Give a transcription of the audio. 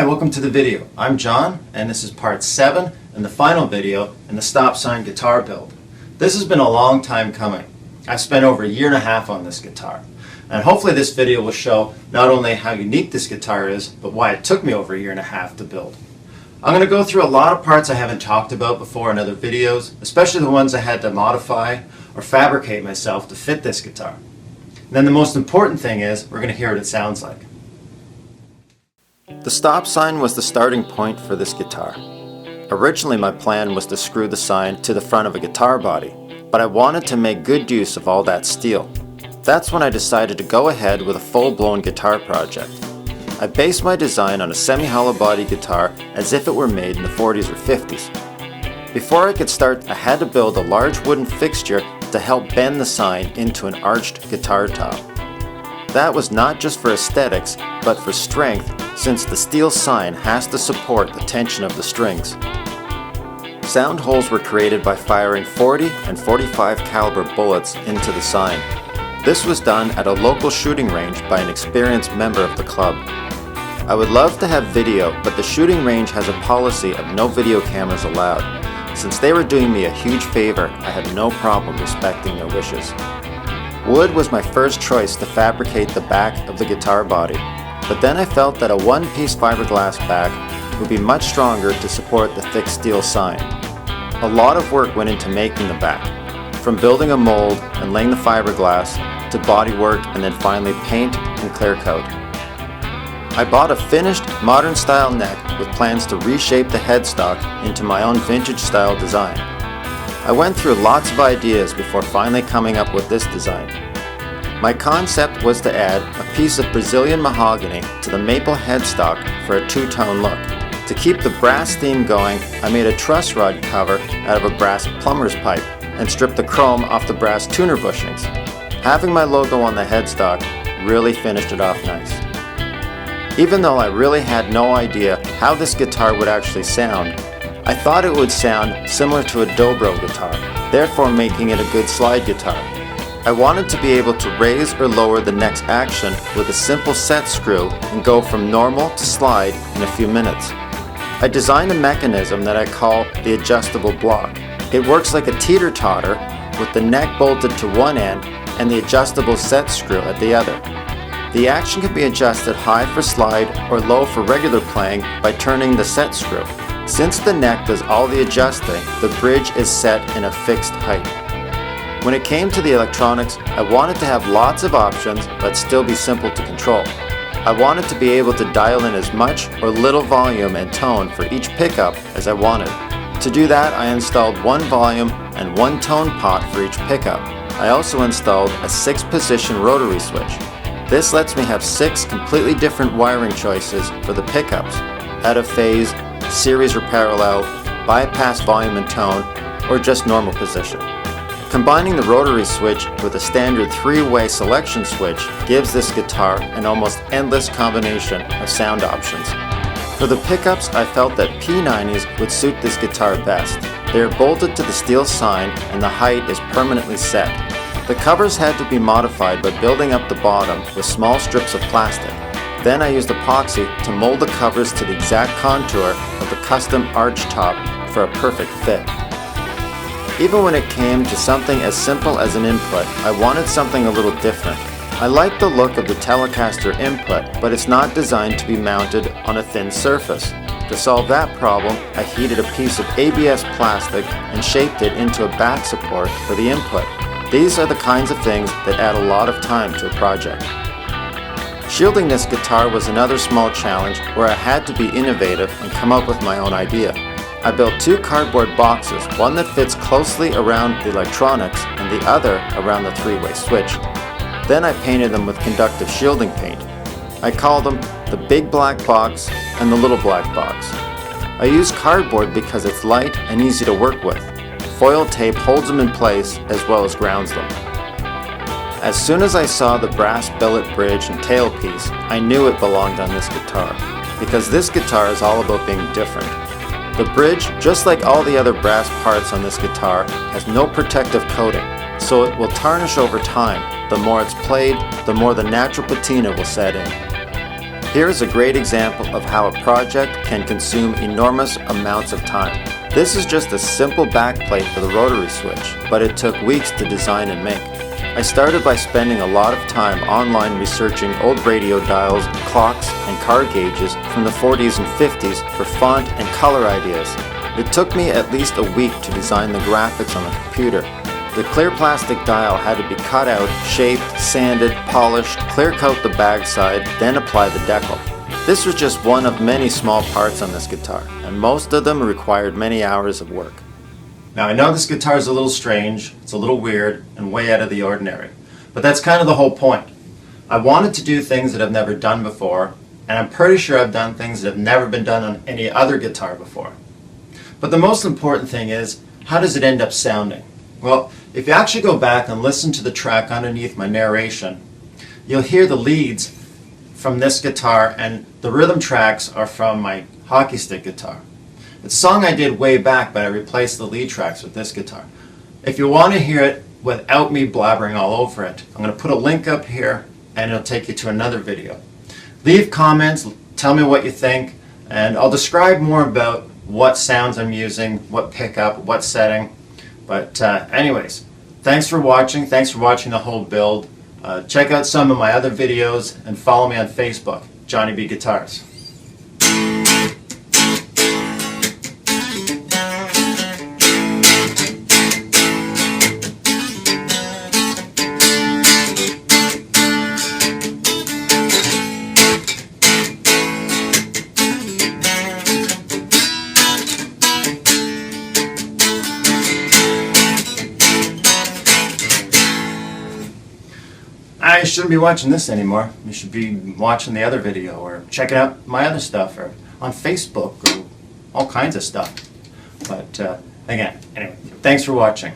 Hi, welcome to the video. I'm John, and this is part 7 and the final video in the Stop Sign guitar build. This has been a long time coming. I've spent over a year and a half on this guitar, and hopefully this video will show not only how unique this guitar is, but why it took me over a year and a half to build. I'm going to go through a lot of parts I haven't talked about before in other videos, especially the ones I had to modify or fabricate myself to fit this guitar. And then the most important thing is we're going to hear what it sounds like. The stop sign was the starting point for this guitar. Originally my plan was to screw the sign to the front of a guitar body, but I wanted to make good use of all that steel. That's when I decided to go ahead with a full-blown guitar project. I based my design on a semi-hollow body guitar as if it were made in the 40s or 50s. Before I could start, I had to build a large wooden fixture to help bend the sign into an arched guitar top. That was not just for aesthetics, but for strength, since the steel sign has to support the tension of the strings. Sound holes were created by firing 40 and 45 caliber bullets into the sign. This was done at a local shooting range by an experienced member of the club. I would love to have video, but the shooting range has a policy of no video cameras allowed. Since they were doing me a huge favor, I had no problem respecting their wishes. Wood was my first choice to fabricate the back of the guitar body, but then I felt that a one-piece fiberglass back would be much stronger to support the thick steel sign. A lot of work went into making the back, from building a mold and laying the fiberglass to bodywork and then finally paint and clear coat. I bought a finished modern style neck with plans to reshape the headstock into my own vintage style design. I went through lots of ideas before finally coming up with this design. My concept was to add a piece of Brazilian mahogany to the maple headstock for a two-tone look. To keep the brass theme going, I made a truss rod cover out of a brass plumber's pipe and stripped the chrome off the brass tuner bushings. Having my logo on the headstock really finished it off nice. Even though I really had no idea how this guitar would actually sound, I thought it would sound similar to a dobro guitar, therefore making it a good slide guitar. I wanted to be able to raise or lower the neck's action with a simple set screw and go from normal to slide in a few minutes. I designed a mechanism that I call the adjustable block. It works like a teeter-totter with the neck bolted to one end and the adjustable set screw at the other. The action can be adjusted high for slide or low for regular playing by turning the set screw. Since the neck does all the adjusting, the bridge is set in a fixed height. When it came to the electronics, I wanted to have lots of options but still be simple to control. I wanted to be able to dial in as much or little volume and tone for each pickup as I wanted. To do that, I installed one volume and one tone pot for each pickup. I also installed a 6-position rotary switch. This lets me have 6 completely different wiring choices for the pickups: out of phase, series or parallel, bypass volume and tone, or just normal position. Combining the rotary switch with a standard 3-way selection switch gives this guitar an almost endless combination of sound options. For the pickups, I felt that P90s would suit this guitar best. They are bolted to the steel sign and the height is permanently set. The covers had to be modified by building up the bottom with small strips of plastic. Then I used epoxy to mold the covers to the exact contour of the custom arch top for a perfect fit. Even when it came to something as simple as an input, I wanted something a little different. I like the look of the Telecaster input, but it's not designed to be mounted on a thin surface. To solve that problem, I heated a piece of ABS plastic and shaped it into a back support for the input. These are the kinds of things that add a lot of time to a project. Shielding this guitar was another small challenge where I had to be innovative and come up with my own idea. I built 2 cardboard boxes, one that fits closely around the electronics and the other around the 3-way switch. Then I painted them with conductive shielding paint. I call them the big black box and the little black box. I use cardboard because it's light and easy to work with. Foil tape holds them in place as well as grounds them. As soon as I saw the brass billet bridge and tailpiece, I knew it belonged on this guitar, because this guitar is all about being different. The bridge, just like all the other brass parts on this guitar, has no protective coating, so it will tarnish over time. The more it's played, the more the natural patina will set in. Here is a great example of how a project can consume enormous amounts of time. This is just a simple backplate for the rotary switch, but it took weeks to design and make. I started by spending a lot of time online researching old radio dials, clocks, and car gauges from the 40s and 50s for font and color ideas. It took me at least a week to design the graphics on the computer. The clear plastic dial had to be cut out, shaped, sanded, polished, clear coat the bag side, then apply the decal. This was just one of many small parts on this guitar, and most of them required many hours of work. Now I know this guitar is a little strange, it's a little weird, and way out of the ordinary, but that's kind of the whole point. I wanted to do things that I've never done before, and I'm pretty sure I've done things that have never been done on any other guitar before. But the most important thing is, how does it end up sounding? Well, if you actually go back and listen to the track underneath my narration, you'll hear the leads from this guitar, and the rhythm tracks are from my hockey stick guitar. It's a song I did way back, but I replaced the lead tracks with this guitar. If you want to hear it without me blabbering all over it, I'm going to put a link up here and it'll take you to another video. Leave comments, tell me what you think, and I'll describe more about what sounds I'm using, what pickup, what setting. But anyways, thanks for watching the whole build. Check out some of my other videos and follow me on Facebook, Johnny B Guitars. I shouldn't be watching this anymore. You should be watching the other video or checking out my other stuff or on Facebook or all kinds of stuff. But again, anyway, thanks for watching.